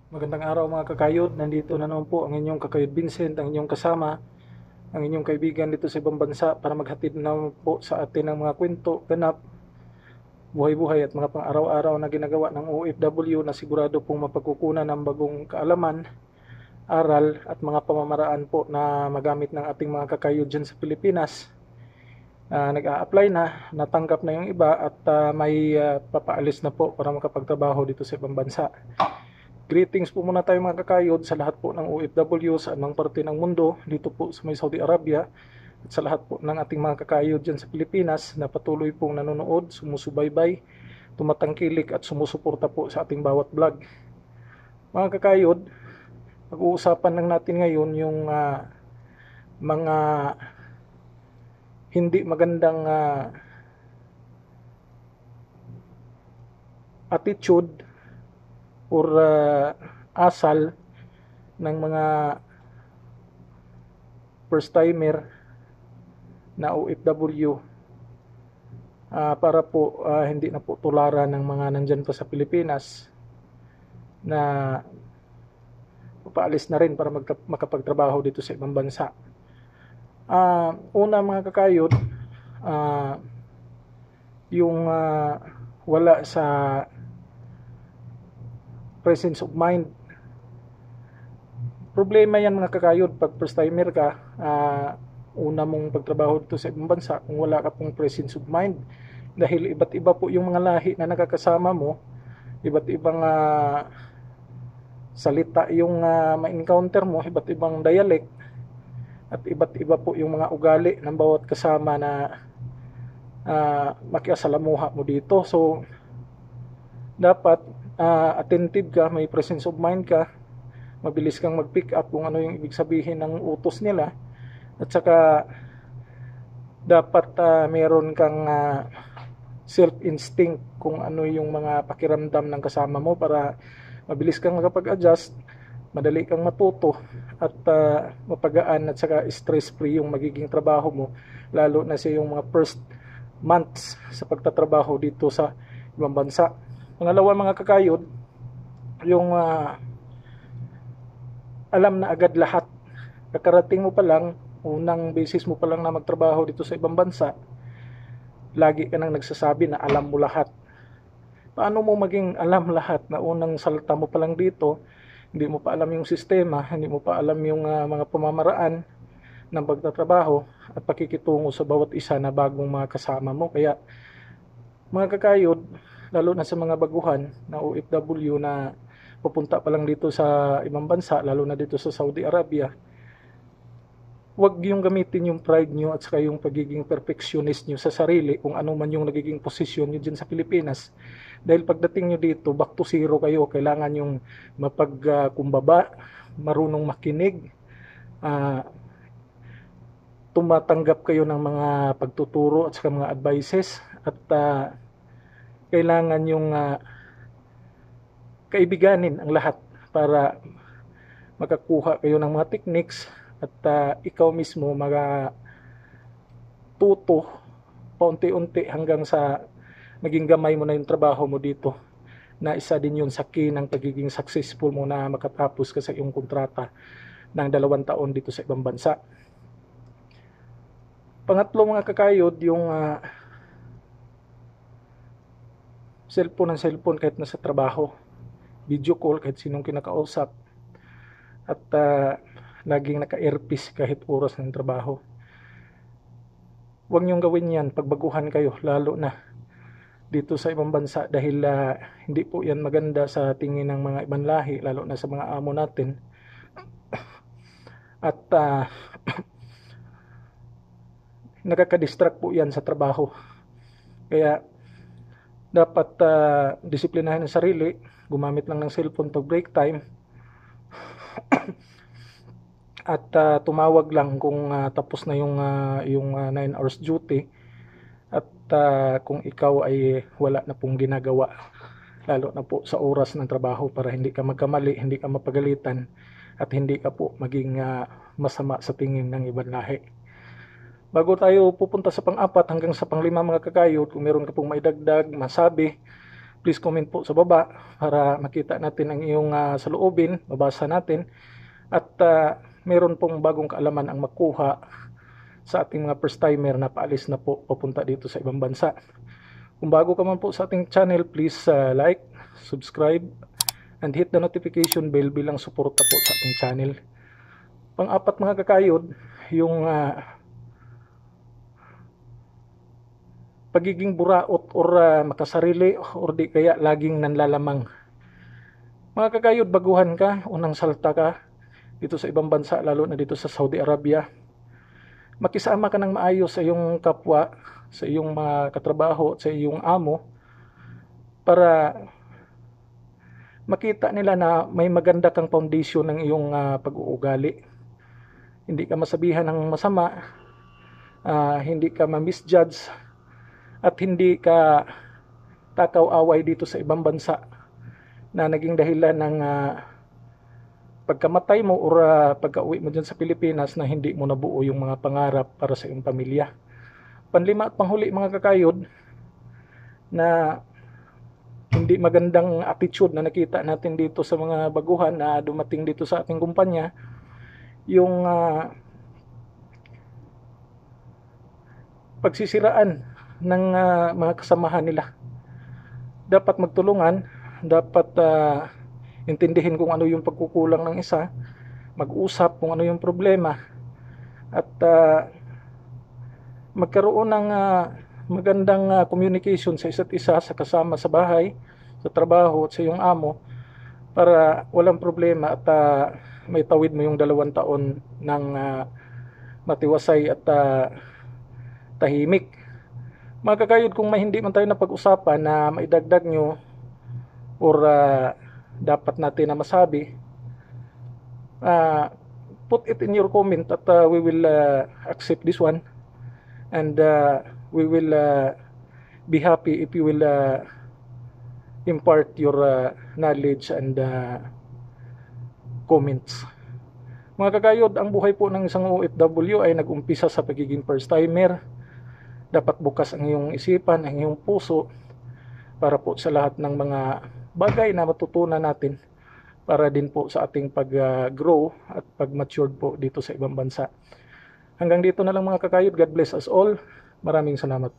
Magandang araw mga kakayod, nandito na naman po ang inyong kakayod Vincent, ang inyong kasama, ang inyong kaibigan dito sa ibang bansa para maghatid na naman po sa atin ng mga kwento, ganap, buhay-buhay at mga pang-araw-araw na ginagawa ng OFW na sigurado pong mapagkukunan ng bagong kaalaman, aral at mga pamamaraan po na magamit ng ating mga kakayod dyan sa Pilipinas. Nag-a-apply na, natanggap na yung iba at may papaalis na po para makapagtrabaho dito sa ibang bansa. Greetings po muna tayo mga kakayod sa lahat po ng OFW sa anong parte ng mundo dito po sa may Saudi Arabia at sa lahat po ng ating mga kakayod dyan sa Pilipinas na patuloy pong nanonood, sumusubaybay, tumatangkilik at sumusuporta po sa ating bawat vlog. Mga kakayod, pag-uusapan lang natin ngayon yung mga hindi magandang attitude or asal ng mga first timer na OFW para po hindi na po tularan ng mga nandyan pa sa Pilipinas na papaalis na rin para makapagtrabaho dito sa ibang bansa. Una mga kakayod, yung wala sa presence of mind. Problema yan mga kakayod pag first timer ka, una mong pagtrabaho dito sa ibang bansa kung wala ka pong presence of mind, dahil iba't iba po yung mga lahi na nakakasama mo, iba't ibang salita yung ma-encounter mo, iba't ibang dialect at iba't iba po yung mga ugali ng bawat kasama na makiasalamuha mo dito. So dapat attentive ka, may presence of mind ka, mabilis kang mag-pick up kung ano yung ibig sabihin ng utos nila, at saka dapat meron kang self-instinct kung ano yung mga pakiramdam ng kasama mo para mabilis kang makapag-adjust, madali kang matuto at mapagaan at saka stress-free yung magiging trabaho mo, lalo na sa yung mga first months sa pagtatrabaho dito sa ibang bansa. Pangalawa mga kakayod, yung alam na agad lahat. Kakarating mo pa lang, unang basis mo pa lang na magtrabaho dito sa ibang bansa, lagi ka nang nagsasabi na alam mo lahat. Paano mo maging alam lahat na unang salita mo pa lang dito, hindi mo pa alam yung sistema, hindi mo pa alam yung mga pamamaraan ng pagtatrabaho at pakikitungo sa bawat isa na bagong mga kasama mo. Kaya mga kakayod, lalo na sa mga baguhan na OFW na pupunta pa lang dito sa ibang bansa, lalo na dito sa Saudi Arabia, huwag yung gamitin yung pride nyo at saka yung pagiging perfectionist nyo sa sarili kung ano man yung nagiging posisyon nyo dyan sa Pilipinas. Dahil pagdating nyo dito, back to zero kayo. Kailangan yung mapagkumbaba, marunong makinig, tumatanggap kayo ng mga pagtuturo at saka mga advices, at kailangan yung kaibiganin ang lahat para makakuha kayo ng mga techniques at ikaw mismo magatuto paunti-unti hanggang sa maging gamay mo na yung trabaho mo dito, na isa din yun sa key ng pagiging successful mo na makatapos ka sa iyong kontrata ng 2 taon dito sa ibang bansa. Pangatlo mga kakayod, yung cellphone ng cellphone kahit nasa trabaho, video call kahit sinong kinakausap, at laging naka-earpiece kahit oras ng trabaho. Huwag niyong gawin yan pagbaguhan kayo, lalo na dito sa ibang bansa, dahil hindi po yan maganda sa tingin ng mga ibang lahi, lalo na sa mga amo natin. At nakaka-distract po yan sa trabaho. Kaya dapat disiplinahin ang sarili, gumamit lang ng cellphone pag break time, at tumawag lang kung tapos na yung 9 hours duty, at kung ikaw ay wala na pong ginagawa, lalo na po sa oras ng trabaho, para hindi ka magkamali, hindi ka mapagalitan, at hindi ka po maging masama sa tingin ng ibang lahi. Bago tayo pupunta sa pang-4 hanggang sa pang-5 mga kakayod, kung meron ka pong maidagdag, masabi, please comment po sa baba para makita natin ang iyong saloobin, mabasa natin. At meron pong bagong kaalaman ang makuha sa ating mga first timer na paalis na po papunta dito sa ibang bansa. Kung bago ka man po sa ating channel, please like, subscribe, and hit the notification bell bilang suporta po sa ating channel. Pang-apat mga kakayod, yung pagiging buraot or makasarili or di kaya laging nanlalamang. Mga kakayod, baguhan ka, unang salta ka dito sa ibang bansa, lalo na dito sa Saudi Arabia. Makisama ka ng maayos sa iyong kapwa, sa iyong mga katrabaho, sa iyong amo, para makita nila na may maganda kang foundation ng iyong pag-uugali. Hindi ka masabihan ng masama, hindi ka ma-misjudge, at hindi ka takaw-away dito sa ibang bansa na naging dahilan ng pagkamatay mo o pagka-uwi mo dyan sa Pilipinas na hindi mo nabuo yung mga pangarap para sa iyong pamilya. Panlima at panghuli mga kakayod, na hindi magandang attitude na nakita natin dito sa mga baguhan na dumating dito sa ating kumpanya, yung pagsisiraan ng mga kasamahan nila. Dapat magtulungan, dapat intindihin kung ano yung pagkukulang ng isa, mag-usap kung ano yung problema, at magkaroon ng magandang communication sa isa't isa, sa kasama sa bahay, sa trabaho at sa iyong amo, para walang problema at may tawid mo yung 2 taon ng matiwasay at tahimik. Mga kakayod, kung may hindi man tayo napag-usapan na maidagdag nyo or dapat natin na masabi, put it in your comment at we will accept this one, and we will be happy if you will impart your knowledge and comments. Mga kakayod, ang buhay po ng isang OFW ay nag-umpisa sa pagiging first timer. Dapat bukas ang iyong isipan, ang iyong puso, para po sa lahat ng mga bagay na matutunan natin, para din po sa ating pag-grow at pag-mature po dito sa ibang bansa. Hanggang dito na lang mga kakayod. God bless us all. Maraming salamat.